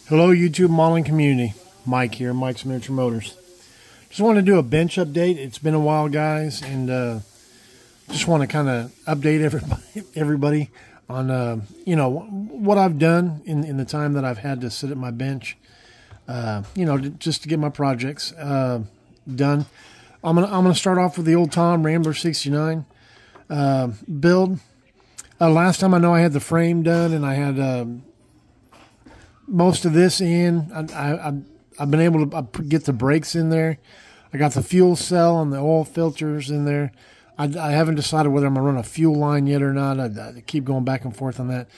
Hello, YouTube modeling community. Mike here, Mike's Miniature Motors. Just want to do a bench update. It's been a while, guys, and just want to kind of update everybody on what I've done in the time that I've had to sit at my bench. Just to get my projects done. I'm gonna start off with the old Tom Rambler 69 build. Last time I know I had the frame done and I had most of this in. I've been able to get the brakes in there. I got the fuel cell and the oil filters in there. I haven't decided whether I'm going to run a fuel line yet or not. I keep going back and forth on that.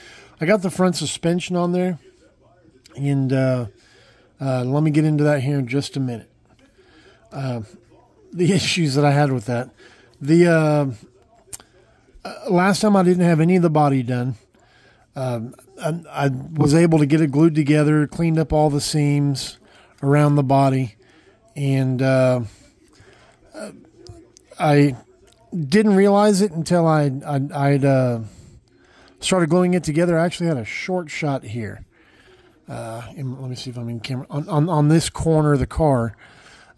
I got the front suspension on there. And let me get into that here in just a minute. The issues that I had with that. The last time I didn't have any of the body done. I was able to get it glued together, cleaned up all the seams around the body, and I didn't realize it until I'd started gluing it together. I actually had a short shot here. Let me see if I'm in camera. On this corner of the car,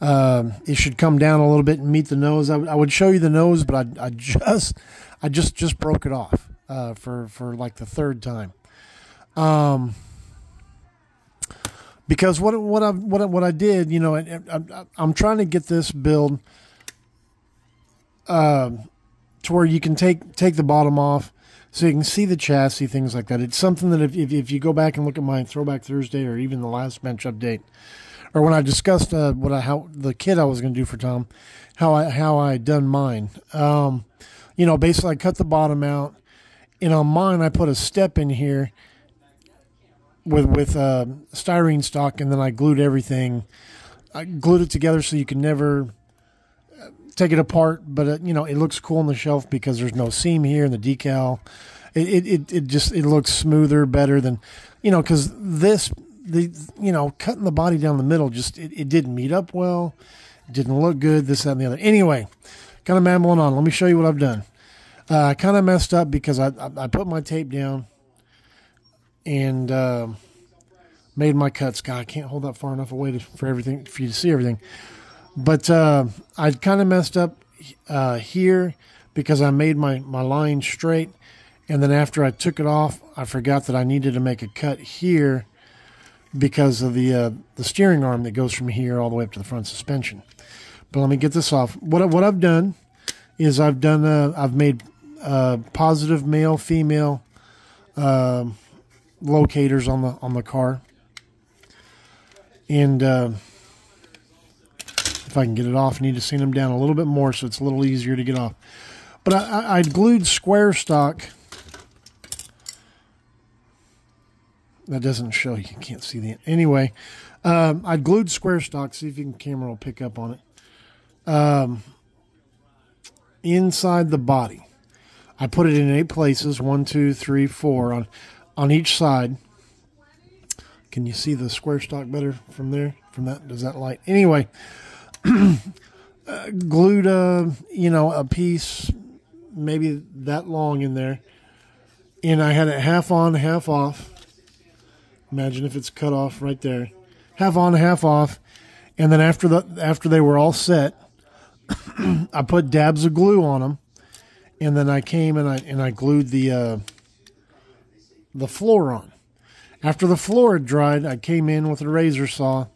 it should come down a little bit and meet the nose. I would show you the nose, but I just broke it off for like the third time. Because what I did, I'm trying to get this build to where you can take the bottom off, so you can see the chassis, things like that. It's something that if you go back and look at my Throwback Thursday or even the last bench update, or when I discussed how the kit I was going to do for Tom, how I done mine. Basically I cut the bottom out, and on mine I put a step in here with styrene stock, and then I glued everything. I glued it together so you can never take it apart, but it looks cool on the shelf because there's no seam here in the decal. It looks smoother, better than, because cutting the body down the middle, it didn't meet up well. It didn't look good, this, that, and the other. Anyway, kind of mambling on. Let me show you what I've done. I kind of messed up because I put my tape down and made my cuts. God, I can't hold that far enough away for you to see everything. But I kind of messed up here because I made my line straight, and then after I took it off, I forgot that I needed to make a cut here because of the steering arm that goes from here all the way up to the front suspension. But let me get this off. What I've done is I've made positive male, female locators on the car, and if I can get it off, I need to sand them down a little bit more so it's a little easier to get off. But I glued square stock. That doesn't show. You can't see the... Anyway, I glued square stock. See if you can, camera will pick up on it. Inside the body. I put it in 8 places. 1, 2, 3, 4 on each side. Can you see the square stock better from there? From that? Does that light? Anyway... glued a piece maybe that long in there, and I had it half on, half off. Imagine if it's cut off right there, half on, half off. And then after they were all set, I put dabs of glue on them, and then I came and I glued the floor on. After the floor had dried, I came in with a razor saw,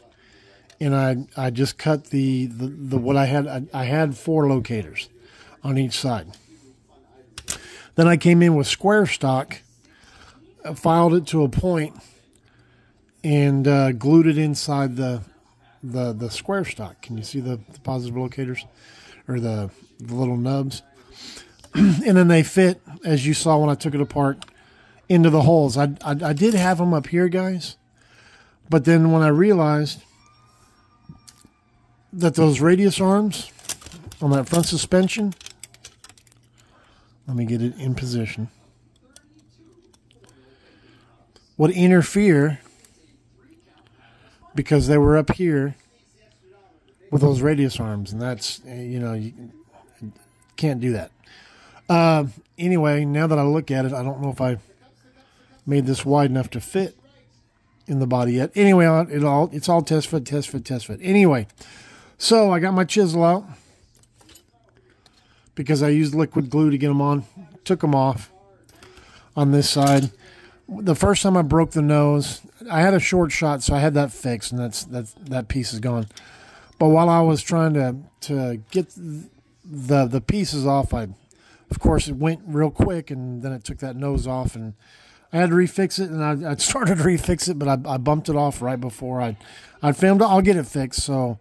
and I just cut the what I had. I had 4 locators on each side. Then I came in with square stock, filed it to a point, and glued it inside the square stock. Can you see the positive locators, or the little nubs? And then they fit, as you saw when I took it apart, into the holes. I did have them up here, guys, but then when I realized that those radius arms on that front suspension, let me get it in position, would interfere because they were up here with those radius arms, and that's, you can't do that. Anyway, now that I look at it, I don't know if I made this wide enough to fit in the body yet. Anyway, it's all test fit. Anyway, so I got my chisel out because I used liquid glue to get them on. Took them off on this side. The first time I broke the nose, I had a short shot, so I had that fixed, and that piece is gone. But while I was trying to get the pieces off, of course it went real quick, and then it took that nose off, and I had to refix it, and I started to refix it, but I bumped it off right before I filmed it. I'll get it fixed, so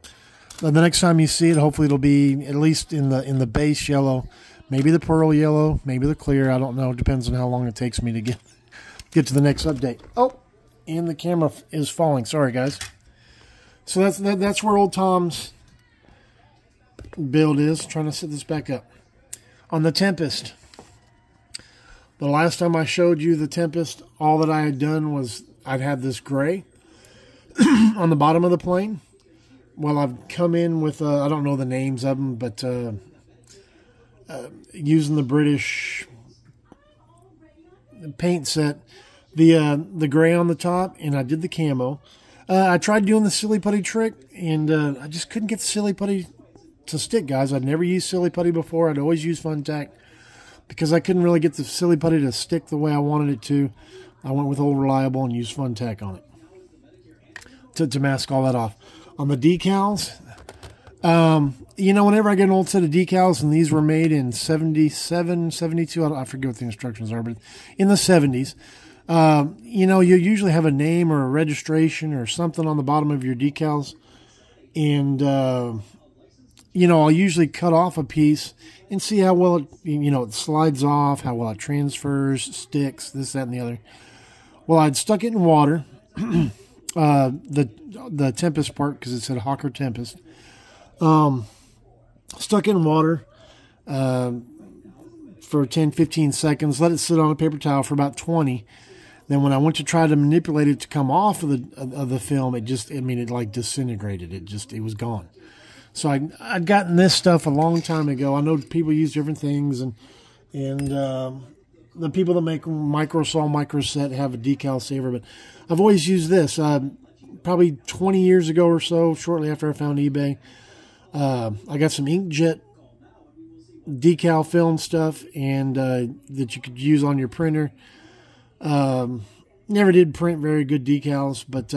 the next time you see it, hopefully it'll be at least in the base yellow, maybe the pearl yellow, maybe the clear. I don't know. It depends on how long it takes me to get to the next update. Oh, and the camera is falling. Sorry, guys. So that's where old Tom's build is. Trying to set this back up. On the Tempest. The last time I showed you the Tempest, all that I had done was I'd had this gray on the bottom of the plane. Well, I've come in with, I don't know the names of them, but using the British paint set, the gray on the top, and I did the camo. I tried doing the silly putty trick, and I just couldn't get the silly putty to stick, guys. I'd never used silly putty before. I'd always used Fun Tack because I couldn't really get the silly putty to stick the way I wanted it to. I went with Old Reliable and used Fun Tack on it to mask all that off. On the decals, you know, whenever I get an old set of decals, and these were made in 77, 72, I forget what the instructions are, but in the 70s, you know, you usually have a name or a registration or something on the bottom of your decals. And, you know, I'll usually cut off a piece and see how well it, you know, it slides off, how well it transfers, sticks, this, that, and the other. Well, I'd stuck it in water, the Tempest part, because it said Hawker Tempest. Stuck it in water for 10, 15 seconds, let it sit on a paper towel for about 20. Then when I went to try to manipulate it to come off of the film, it like disintegrated. It was gone. So I'd gotten this stuff a long time ago. I know people use different things, and the people that make Microsol, Microset have a decal saver, but I've always used this. Probably 20 years ago or so, shortly after I found eBay, I got some inkjet decal film stuff, and that you could use on your printer. Never did print very good decals, but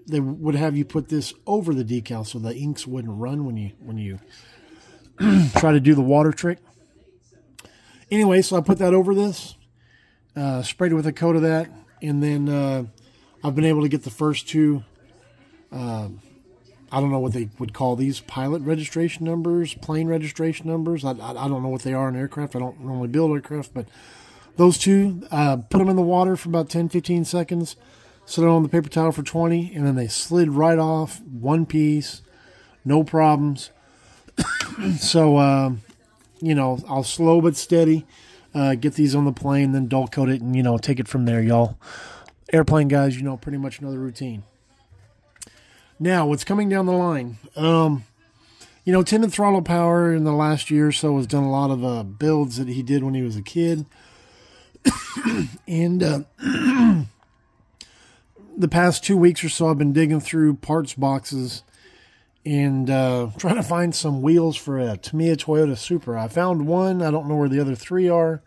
they would have you put this over the decal so the inks wouldn't run when you try to do the water trick. Anyway, so I put that over this, sprayed it with a coat of that, and then I've been able to get the first two, I don't know what they would call these, pilot registration numbers, plane registration numbers. I don't know what they are in aircraft. I don't normally build aircraft, but those two, put them in the water for about 10, 15 seconds, set it on the paper towel for 20, and then they slid right off, one piece, no problems. So, you know, I'll slow but steady get these on the plane, then dull coat it, and, you know, take it from there, y'all. Airplane guys, you know, pretty much know the routine. Now, what's coming down the line? You know, Tim and Throttle Power in the last year or so has done a lot of builds that he did when he was a kid. And the past 2 weeks or so, I've been digging through parts boxes and trying to find some wheels for a Tamiya Toyota Supra. I found one. I don't know where the other three are.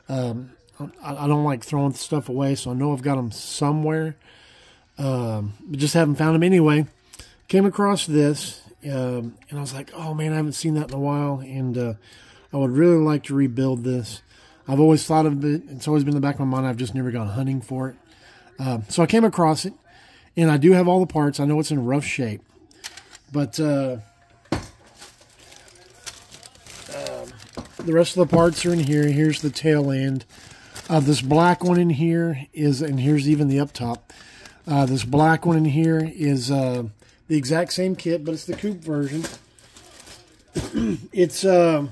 I don't like throwing stuff away, so I know I've got them somewhere. But just haven't found them anyway. Came across this, and I was like, oh man, I haven't seen that in a while, and I would really like to rebuild this. I've always thought of it. It's always been in the back of my mind. I've just never gone hunting for it. So I came across it, and I do have all the parts. I know it's in rough shape, but the rest of the parts are in here. Here's the tail end. This black one in here is, and here's even the up top. This black one in here is the exact same kit, but it's the coupe version. It's, you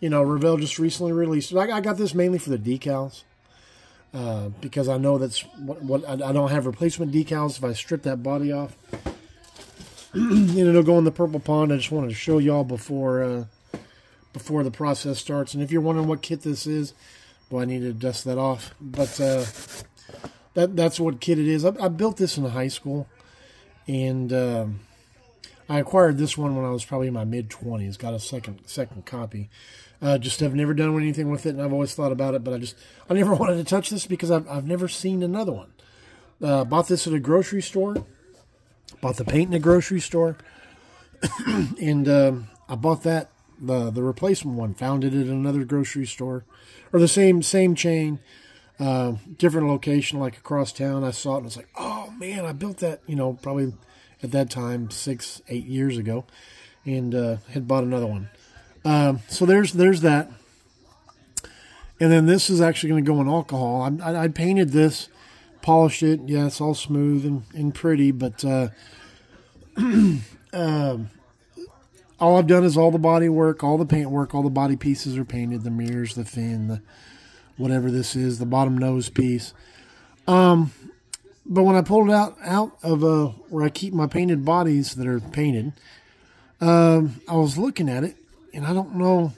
know, Revell just recently released it. I got this mainly for the decals, because I know that's what I don't have replacement decals. If I strip that body off, and it'll go in the purple pond. I just wanted to show y'all before the process starts. And if you're wondering what kit this is, well, I need to dust that off. But that's what kit it is. I built this in high school, and I acquired this one when I was probably in my mid-20s. Got a second copy. Just have never done anything with it, and I've always thought about it, but I never wanted to touch this because I've never seen another one. Bought this at a grocery store. Bought the paint in a grocery store, and I bought the replacement one. Found it at another grocery store, or the same chain, different location, like across town. I saw it and I was like, oh man, I built that, probably at that time 6-8 years ago, and had bought another one. So there's that, and then this is actually going to go in alcohol. I painted this, polished it. Yeah, it's all smooth and pretty, but all I've done is all the body work, all the paint work, all the body pieces are painted, the mirrors, the fin, the whatever this is, the bottom nose piece. But when I pulled it out of where I keep my painted bodies that are painted, I was looking at it, and I don't know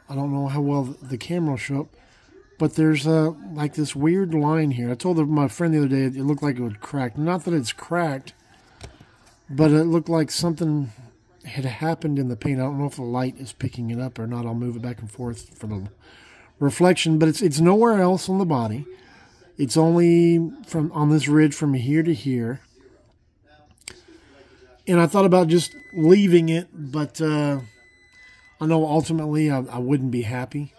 how well the camera will show up, but there's like this weird line here. I told my friend the other day it looked like it would crack. Not that it's cracked, but it looked like something had happened in the paint. I don't know if the light is picking it up or not. I'll move it back and forth for the reflection, but it's nowhere else on the body. It's only on this ridge from here to here. And I thought about just leaving it, but I know ultimately I wouldn't be happy.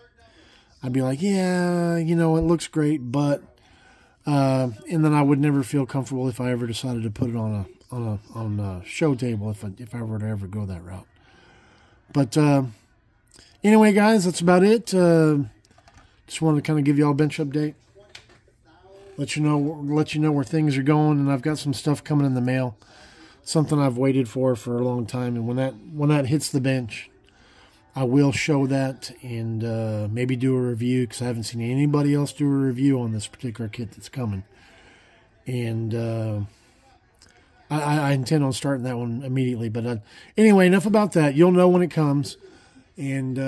I'd be like, yeah, it looks great, but and then I would never feel comfortable if I ever decided to put it on a show table if I were to ever go that route. But anyway, guys, that's about it. Just wanted to kind of give you all a bench update. Let you know where things are going, and I've got some stuff coming in the mail. Something I've waited for a long time, and when that hits the bench, I will show that and maybe do a review, because I haven't seen anybody else do a review on this particular kit that's coming. And I intend on starting that one immediately. But anyway, enough about that. You'll know when it comes, and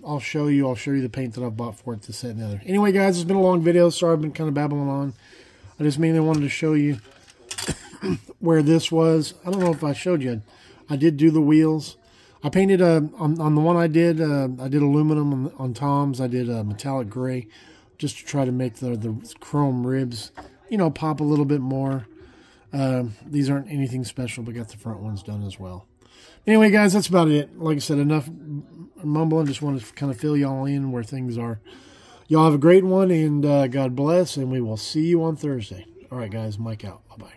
I'll show you the paint that I've bought for it, this, that, and the other. Anyway, guys, it's been a long video. Sorry I've been kind of babbling on. I just mainly wanted to show you where this was. I don't know if I showed you. I did do the wheels. I painted on the one I did aluminum on Tom's. I did a metallic gray just to try to make the chrome ribs, pop a little bit more. These aren't anything special, but got the front ones done as well. Anyway, guys, that's about it. Like I said, enough mumbling. Just wanted to kind of fill y'all in where things are. Y'all have a great one, and God bless, and we will see you on Thursday. All right, guys, Mike out. Bye-bye.